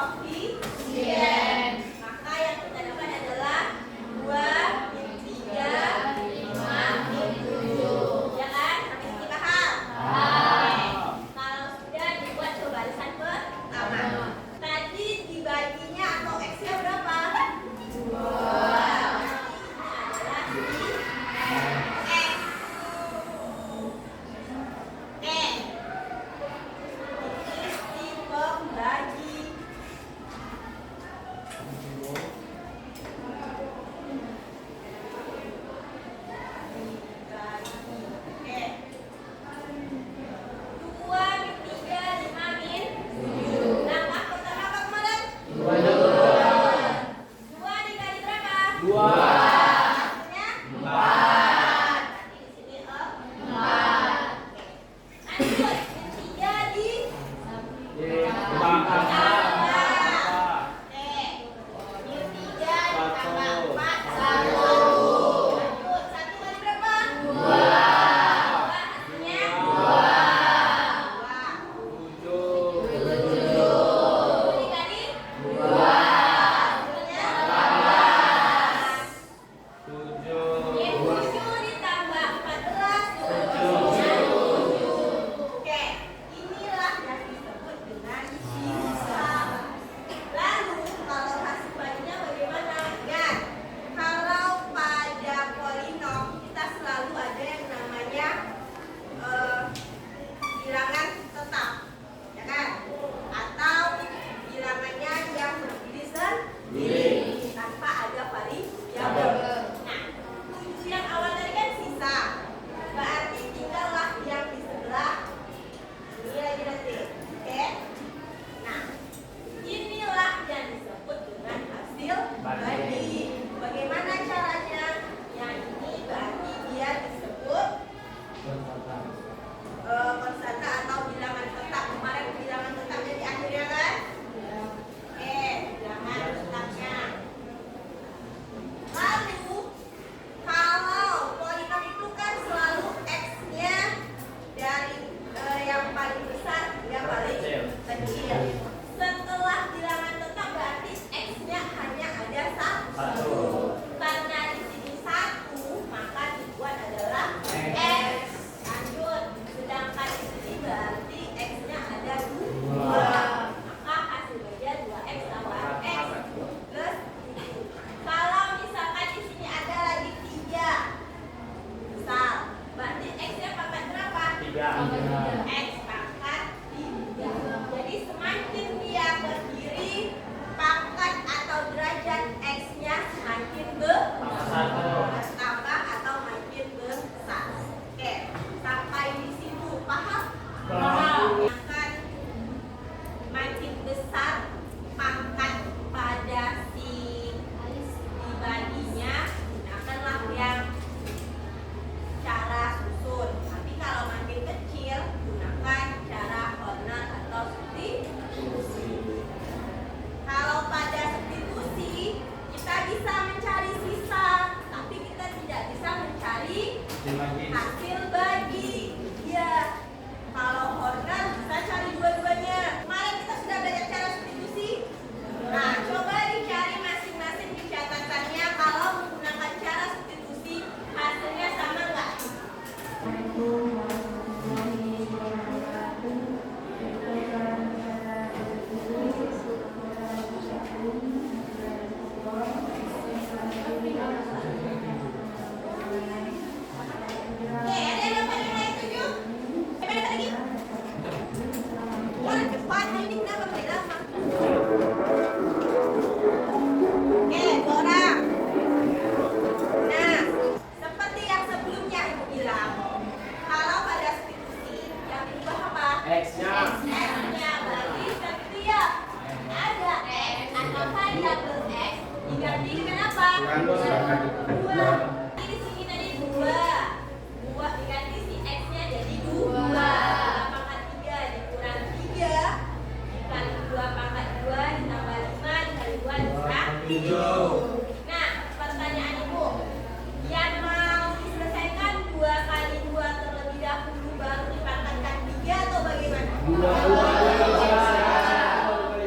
koefisien. Maka yang kita dapat adalah 2 min 3 5 min 7. Ya kan? Sampai sini paham? Oke. Kalau sudah dibuat coba barisan pertama. Tadi dibaginya atau X-nya berapa? 2.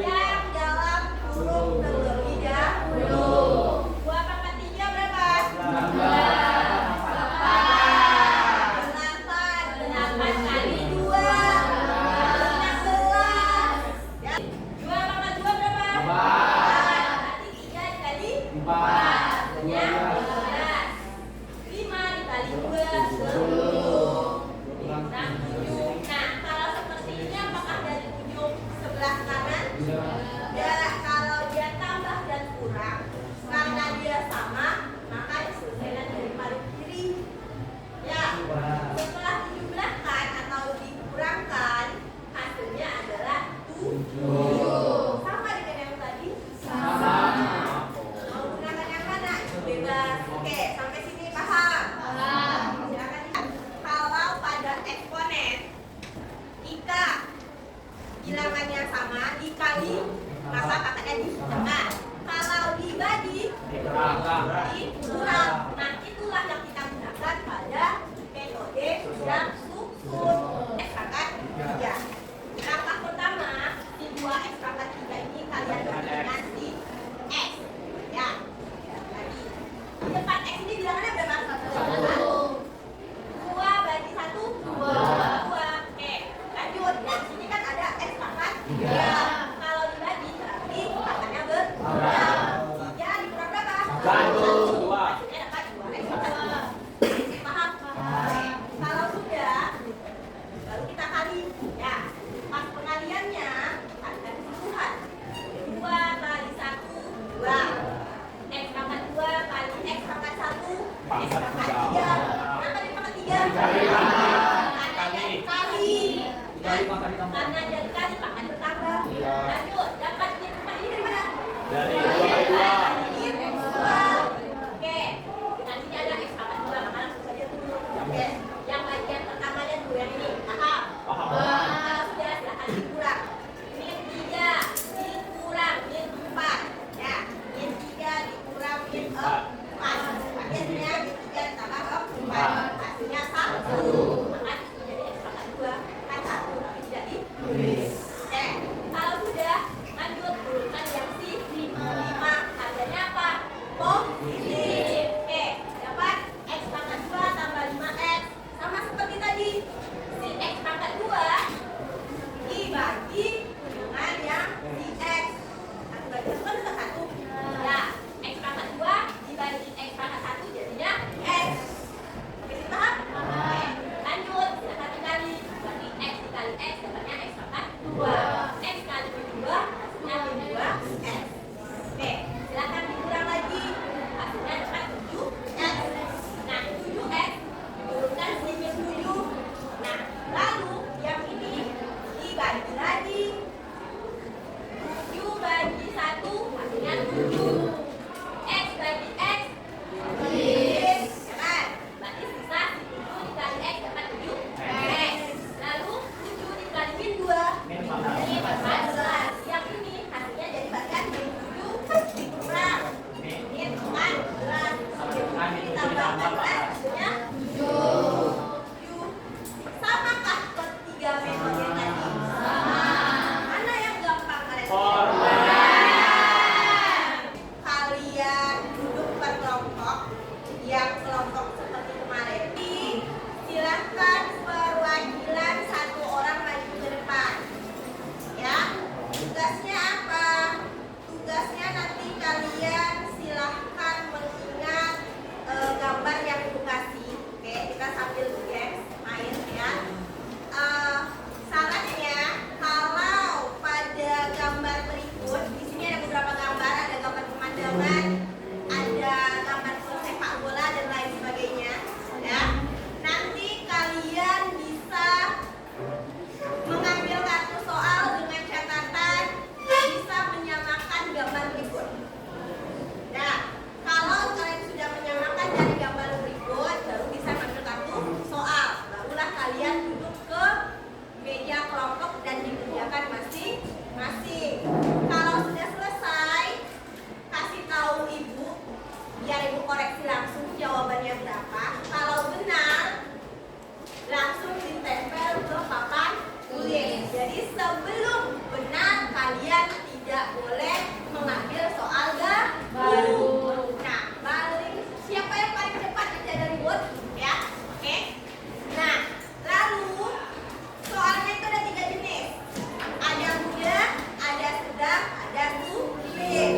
Yang dalam Ya, kalau dia tambah dan kurang, karena dia sama, maka diselesaikan dari paling kiri. Ya, setelah dijumlahkan atau dikurangkan, hasilnya adalah 7. Sama dengan yang tadi? Sama. Mau gunakan yang mana? Bebas. Oke, sampai sini paham? Paham. Silakan lihat. Kalau pada eksponen, jika bilangannya sama dikali, maka kakaknya dikurangkan. Kalau dibagi, dikurang. Nah, itulah yang kita gunakan pada metode yang susun X pangkat 3. Langkah pertama, si 2X pangkat 3 ini kalian bagi dengan si X. Ya, bagi. Di depan X ini bilangannya berapa? 1. 2 bagi 1, 2. Oke, lanjut. Dan sini kan ada X pangkat 3. Kalau dibagi berarti pangkatnya berkurang. 3 dikurang berapa? 1. Hasilnya dapat 2X pangkat 3. Paham? Oke. Kalau sudah, baru kita kali. Ya, pas pengaliannya ada kebutuhan. 2 kali 1, 2. X pangkat 2 kali X pangkat 1, X pangkat 3. Kenapa di pangkat 3? Karena jadi kali pangkat bertambah. Lanjut, dapat ini dari mana? Dari 2. Oke, nanti ada X pangkat 2, maka langsung saja turun. Oke, yang bagian pertamanya dulu yang ini. Paham? Kalau sudah, silahkan dikurang. Min 3 dikurang min 4. Ya, min 3 dikurang min 4. Akhirnya min 3 ditambah 4. Hasilnya 1. Maka jadi X pangkat 2 kan 1, tapi tidak ditulis. Oke, kalau sudah, lanjut turunkan yang si 5. Harganya apa? Positif. Oke, dapat X pangkat 2 tambah 5X. Sama seperti tadi, si X pangkat 2 dibagi dengan yang si X. Satu bagi satu kan tetap 1. Ya, X pangkat 2 dibagi X pangkat 1 jadinya X. Oke, paham? Oke, lanjut. Silakan dikali. Berarti X dikali X dapatnya X pangkat 2. X kali 2 hasilnya 2X. Oke, silakan dikurang lagi. Hasilnya dapat 7X. Nah, 7X diturunkan si min 7. Nah, lalu yang ini dibagi lagi. 7 bagi 1 hasilnya 7. X bagi X, ya kan? Berarti sisa 7 dikali X dapat 7X. Lalu 7 dikali min 2 ini 14. Yang ini hasilnya jadi bagian min 7 dikurang min 14. Ditambah 14 hasilnya 7. Samakah ketiga metode tadi? Sama. Mana yang gampang kalian? Kalian duduk per kelompok. Yang kelompok seperti kemarin. Silahkan perwakilan 1 orang maju ke depan. Ya, tugasnya apa? Tugasnya nanti kalian silahkan mengingat gambar yang ibu kasih. Oke, kita sambil games main ya. Sarannya kalau pada gambar berikut, di sini ada beberapa gambar, ada gambar pemandangan, ada gambar sepak bola dan lain sebagainya. Ya, nanti kalian bisa mengambil kartu soal dengan catatan bisa menyamakan gambar berikut. Nah, kalau kalian sudah menyamakan dari gambar berikut, baru bisa mengambil kartu soal. Barulah kalian duduk ke meja kelompok dan dikerjakan masing-masing. Kalau sudah selesai, kasih tahu ibu, biar ibu koreksi langsung jawabannya berapa. Kalau benar, langsung ditempel ke papan tulis. Jadi sebelum benar, kalian tidak boleh mengambil soal baru. Nah, paling siapa yang paling cepat aja dari bot, ya? Oke. Nah, lalu soalnya itu ada 3 jenis. Ada mudah, ada sedang, ada sulit.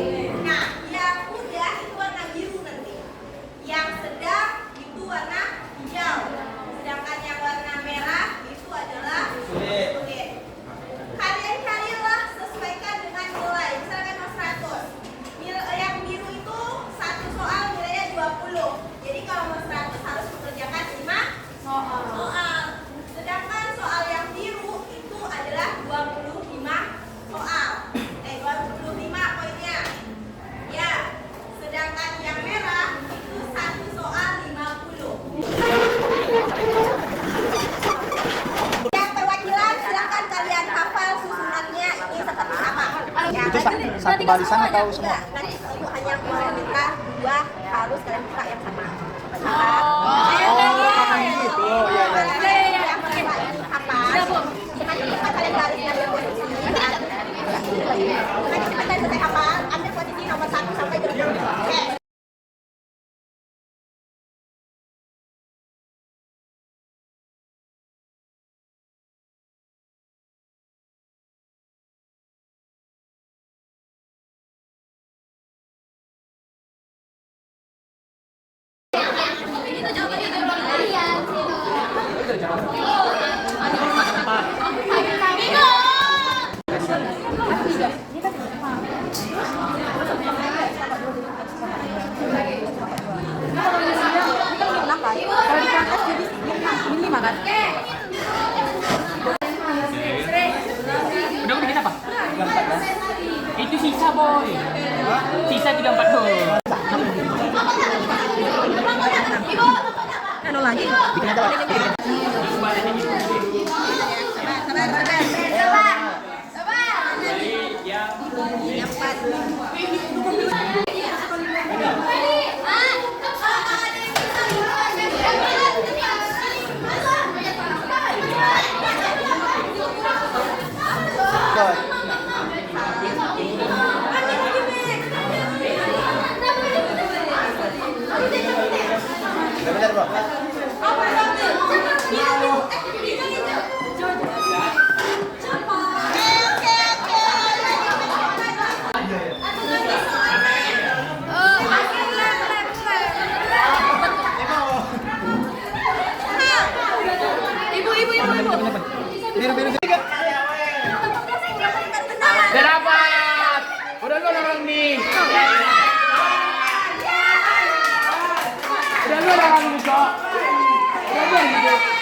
Nah, yang mudah itu warna biru nanti. Yang sedang itu warna hijau. Sedangkan yang warna merah itu adalah sulit. Kalian carilah sesuaikan dengan satu barisan atau semua? Nanti ibu hanya meminta 2 harus kalian buka yang sama. Gitu. Oh iya. Yang pertama ini apa? Nanti cepat kalian gariskan dia posisi. Nanti cepat kalian selesai apa? Ambil posisi nomor 1 sampai 20. Oke. Udah bikin apa? Itu sisa boy. Sisa 34 boy. Anu lagi. Bikin aja lah. Bentar, Bro. Udah dapat. Udah lu orang nih. Udah lu orang nih kok. Udah lu.